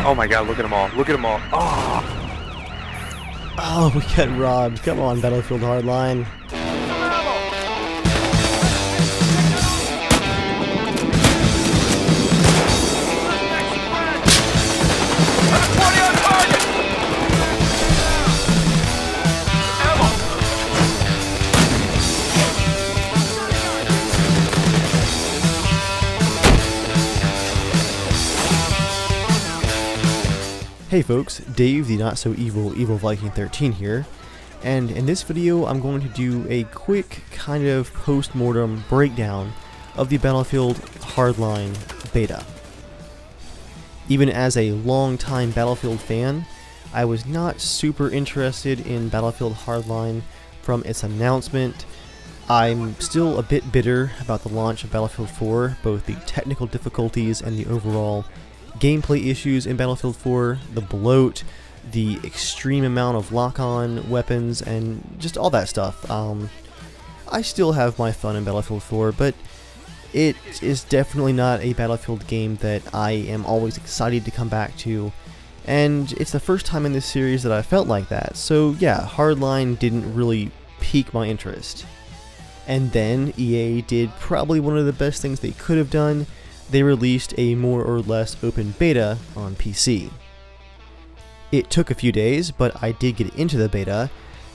Oh my god, look at them all. Look at them all. Oh! Oh, we got robbed. Come on, Battlefield Hardline. Hey folks, Dave the Not So Evil Viking 13 here, and in this video I'm going to do a quick kind of post-mortem breakdown of the Battlefield Hardline beta. Even as a long-time Battlefield fan, I was not super interested in Battlefield Hardline from its announcement. I'm still a bit bitter about the launch of Battlefield 4, both the technical difficulties and the overall gameplay issues in Battlefield 4, the bloat, the extreme amount of lock-on weapons, and just all that stuff. I still have my fun in Battlefield 4, but it is definitely not a Battlefield game that I am always excited to come back to, and it's the first time in this series that I felt like that, so yeah, Hardline didn't really pique my interest. And then EA did probably one of the best things they could have done. They released a more or less open beta on PC. It took a few days, but I did get into the beta,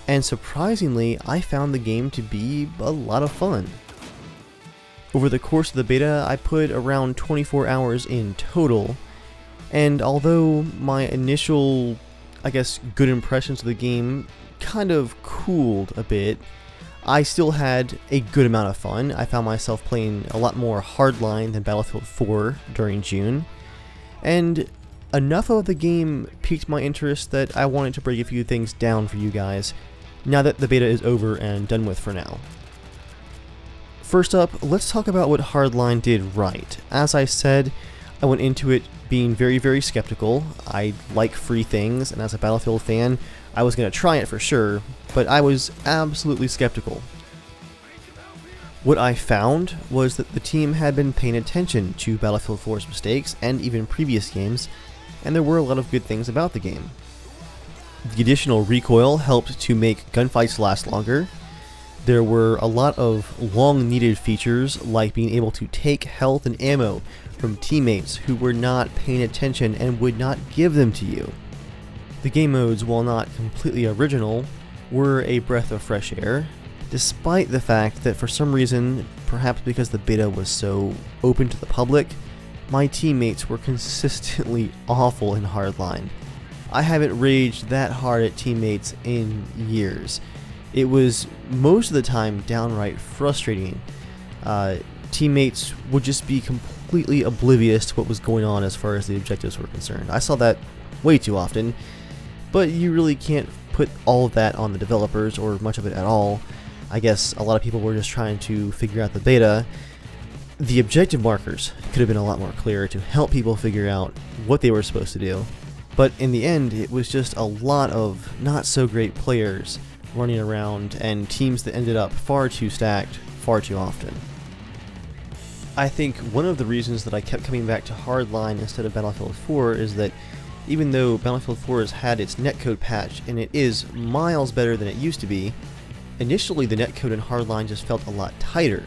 and surprisingly, I found the game to be a lot of fun. Over the course of the beta, I put around 24 hours in total, and although my initial, I guess, good impressions of the game kind of cooled a bit, I still had a good amount of fun. I found myself playing a lot more Hardline than Battlefield 4 during June, and enough of the game piqued my interest that I wanted to break a few things down for you guys, now that the beta is over and done with for now. First up, let's talk about what Hardline did right. As I said, I went into it being very skeptical. I like free things, and as a Battlefield fan, I was going to try it for sure, but I was absolutely skeptical. What I found was that the team had been paying attention to Battlefield 4's mistakes and even previous games, and there were a lot of good things about the game. The additional recoil helped to make gunfights last longer. There were a lot of long-needed features, like being able to take health and ammo from teammates who were not paying attention and would not give them to you. The game modes, while not completely original, were a breath of fresh air, despite the fact that for some reason, perhaps because the beta was so open to the public, my teammates were consistently awful in Hardline. I haven't raged that hard at teammates in years. It was most of the time downright frustrating. Teammates would just be completely oblivious to what was going on as far as the objectives were concerned. I saw that way too often. But you really can't put all of that on the developers, or much of it at all. I guess a lot of people were just trying to figure out the beta. The objective markers could have been a lot more clear to help people figure out what they were supposed to do. But in the end, it was just a lot of not so great players running around, and teams that ended up far too stacked far too often. I think one of the reasons that I kept coming back to Hardline instead of Battlefield 4 is that even though Battlefield 4 has had its netcode patch, and it is miles better than it used to be, initially the netcode in Hardline just felt a lot tighter.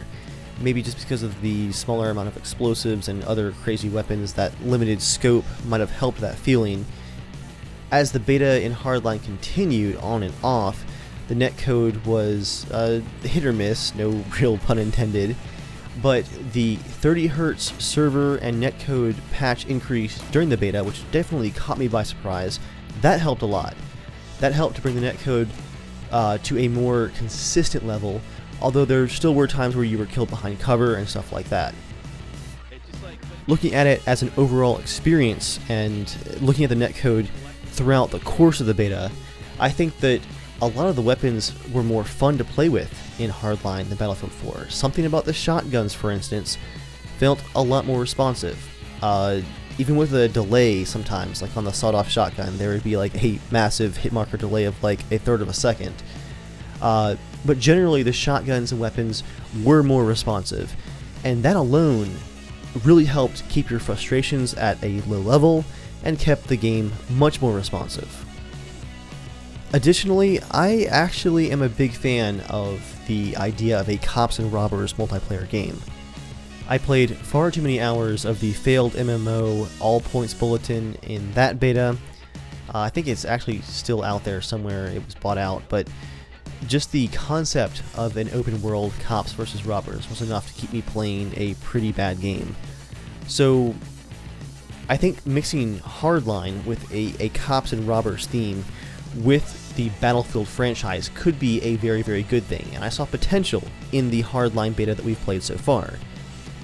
Maybe just because of the smaller amount of explosives and other crazy weapons, that limited scope might have helped that feeling. As the beta in Hardline continued on and off, the netcode was hit or miss, no real pun intended. But the 30 Hz server and netcode patch increase during the beta, which definitely caught me by surprise, that helped a lot. That helped to bring the netcode to a more consistent level, although there still were times where you were killed behind cover and stuff like that. Looking at it as an overall experience and looking at the netcode throughout the course of the beta, I think that a lot of the weapons were more fun to play with in Hardline than Battlefield 4. Something about the shotguns, for instance, felt a lot more responsive. Even with a delay sometimes, like on the sawed-off shotgun, there would be like a massive hit marker delay of like a third of a second. But generally the shotguns and weapons were more responsive, and that alone really helped keep your frustrations at a low level and kept the game much more responsive. Additionally, I actually am a big fan of the idea of a cops and robbers multiplayer game. I played far too many hours of the failed MMO All Points Bulletin in that beta. I think it's actually still out there somewhere, it was bought out, but just the concept of an open world cops versus robbers was enough to keep me playing a pretty bad game. So I think mixing Hardline with a cops and robbers theme with the Battlefield franchise could be a very, very good thing, and I saw potential in the Hardline beta that we've played so far.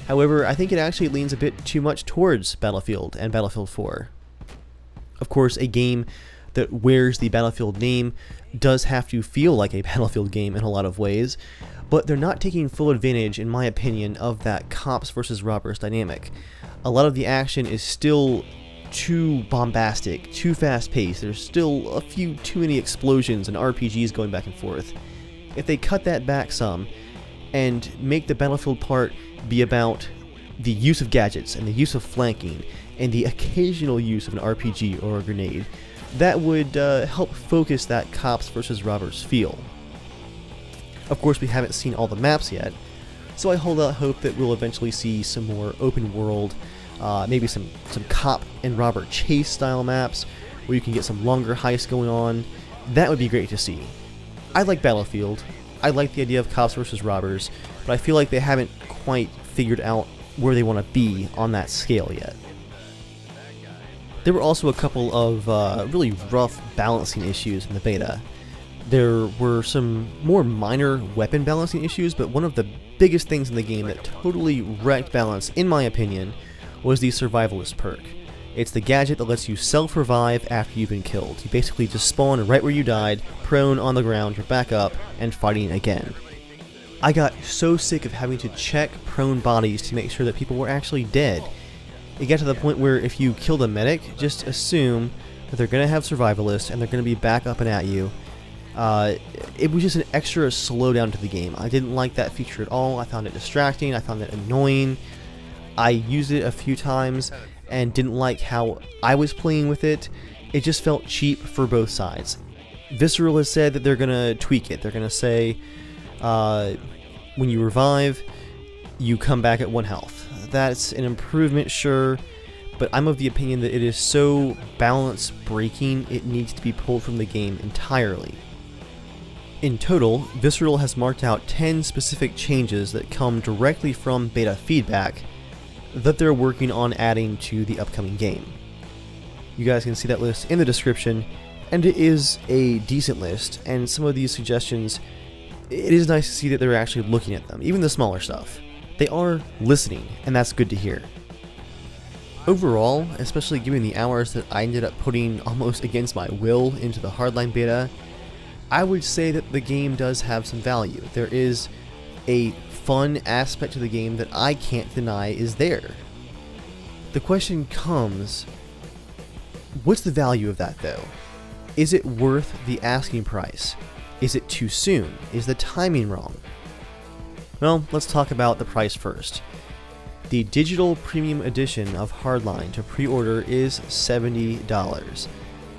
However, I think it actually leans a bit too much towards Battlefield and Battlefield 4. Of course, a game that wears the Battlefield name does have to feel like a Battlefield game in a lot of ways, but they're not taking full advantage, in my opinion, of that cops versus robbers dynamic. A lot of the action is still too bombastic, too fast-paced. There's still a few too many explosions and RPGs going back and forth. If they cut that back some and make the Battlefield part be about the use of gadgets and the use of flanking and the occasional use of an RPG or a grenade, that would help focus that cops versus robbers feel. Of course, we haven't seen all the maps yet, so I hold out hope that we'll eventually see some more open world, maybe some cop and robber chase style maps where you can get some longer heists going on. That would be great to see. I like Battlefield. I like the idea of cops versus robbers, but I feel like they haven't quite figured out where they want to be on that scale yet. There were also a couple of really rough balancing issues in the beta. There were some more minor weapon balancing issues, but one of the biggest things in the game that totally wrecked balance, in my opinion, was the survivalist perk. It's the gadget that lets you self-revive after you've been killed. You basically just spawn right where you died, prone on the ground, you're back up, and fighting again. I got so sick of having to check prone bodies to make sure that people were actually dead. It got to the point where if you killed a medic, just assume that they're going to have survivalists and they're going to be back up and at you. It was just an extra slowdown to the game. I didn't like that feature at all. I found it distracting, I found it annoying. I used it a few times and didn't like how I was playing with it. It just felt cheap for both sides. Visceral has said that they're going to tweak it. They're going to say when you revive, you come back at 1 health. That's an improvement, sure, but I'm of the opinion that it is so balance breaking it needs to be pulled from the game entirely. In total, Visceral has marked out 10 specific changes that come directly from beta feedback that they're working on adding to the upcoming game. You guys can see that list in the description, and it is a decent list, and some of these suggestions, it is nice to see that they're actually looking at them, even the smaller stuff. They are listening, and that's good to hear. Overall, especially given the hours that I ended up putting almost against my will into the Hardline beta, I would say that the game does have some value. There is a fun aspect to the game that I can't deny is there. The question comes, what's the value of that though? Is it worth the asking price? Is it too soon? Is the timing wrong? Well, let's talk about the price first. The digital premium edition of Hardline to pre-order is $70.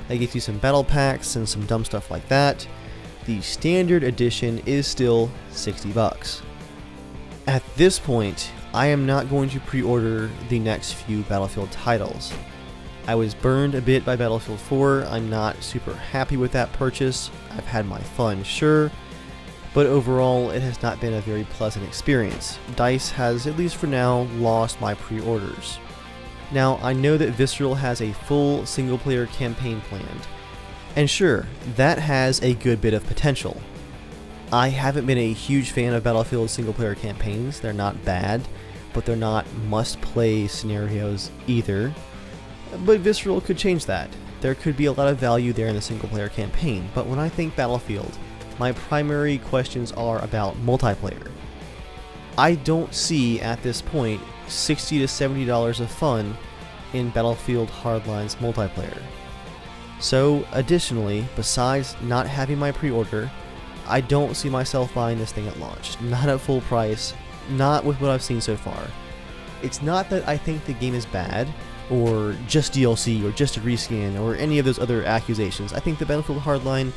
That gets you some battle packs and some dumb stuff like that. The standard edition is still $60. At this point, I am not going to pre-order the next few Battlefield titles. I was burned a bit by Battlefield 4, I'm not super happy with that purchase. I've had my fun, sure, but overall it has not been a very pleasant experience. DICE has, at least for now, lost my pre-orders. Now, I know that Visceral has a full single-player campaign planned, and sure, that has a good bit of potential. I haven't been a huge fan of Battlefield single-player campaigns. They're not bad, but they're not must-play scenarios either. But Visceral could change that. There could be a lot of value there in the single-player campaign, but when I think Battlefield, my primary questions are about multiplayer. I don't see, at this point, $60 to $70 of fun in Battlefield Hardline's multiplayer. So, additionally, besides not having my pre-order, I don't see myself buying this thing at launch. Not at full price, not with what I've seen so far. It's not that I think the game is bad, or just DLC, or just a reskin, or any of those other accusations. I think the Battlefield Hardline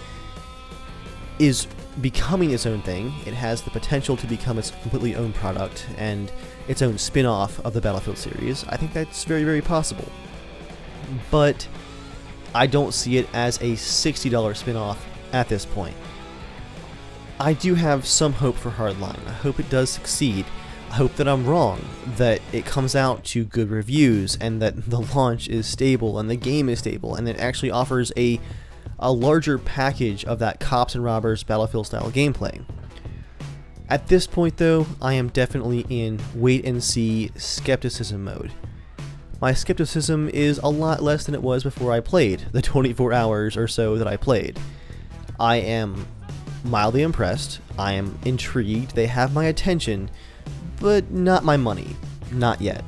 is becoming its own thing. It has the potential to become its completely own product and its own spin-off of the Battlefield series. I think that's very, very possible. But I don't see it as a $60 spin-off at this point. I do have some hope for Hardline. I hope it does succeed. I hope that I'm wrong, that it comes out to good reviews, and that the launch is stable, and the game is stable, and it actually offers a larger package of that cops and robbers Battlefield style gameplay. At this point though, I am definitely in wait and see skepticism mode. My skepticism is a lot less than it was before I played, the 24 hours or so that I played. I am mildly impressed, I am intrigued, they have my attention, but not my money. Not yet.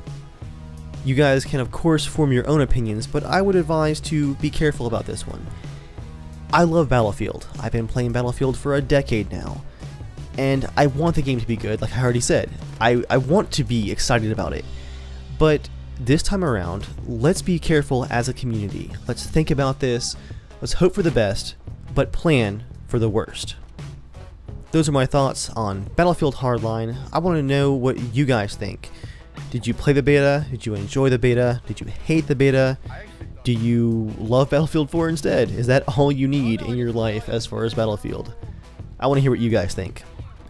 You guys can of course form your own opinions, but I would advise to be careful about this one. I love Battlefield. I've been playing Battlefield for a decade now, and I want the game to be good, like I already said. I want to be excited about it, but this time around, let's be careful as a community. Let's think about this, let's hope for the best, but plan for the worst. Those are my thoughts on Battlefield Hardline. I want to know what you guys think. Did you play the beta? Did you enjoy the beta? Did you hate the beta? Do you love Battlefield 4 instead? Is that all you need in your life as far as Battlefield? I want to hear what you guys think.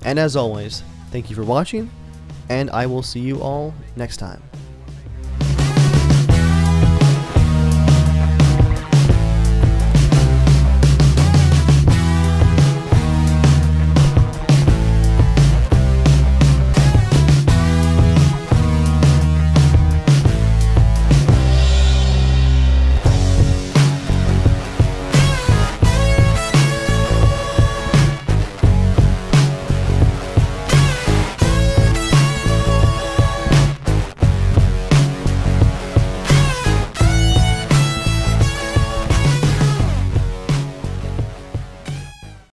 And as always, thank you for watching, and I will see you all next time.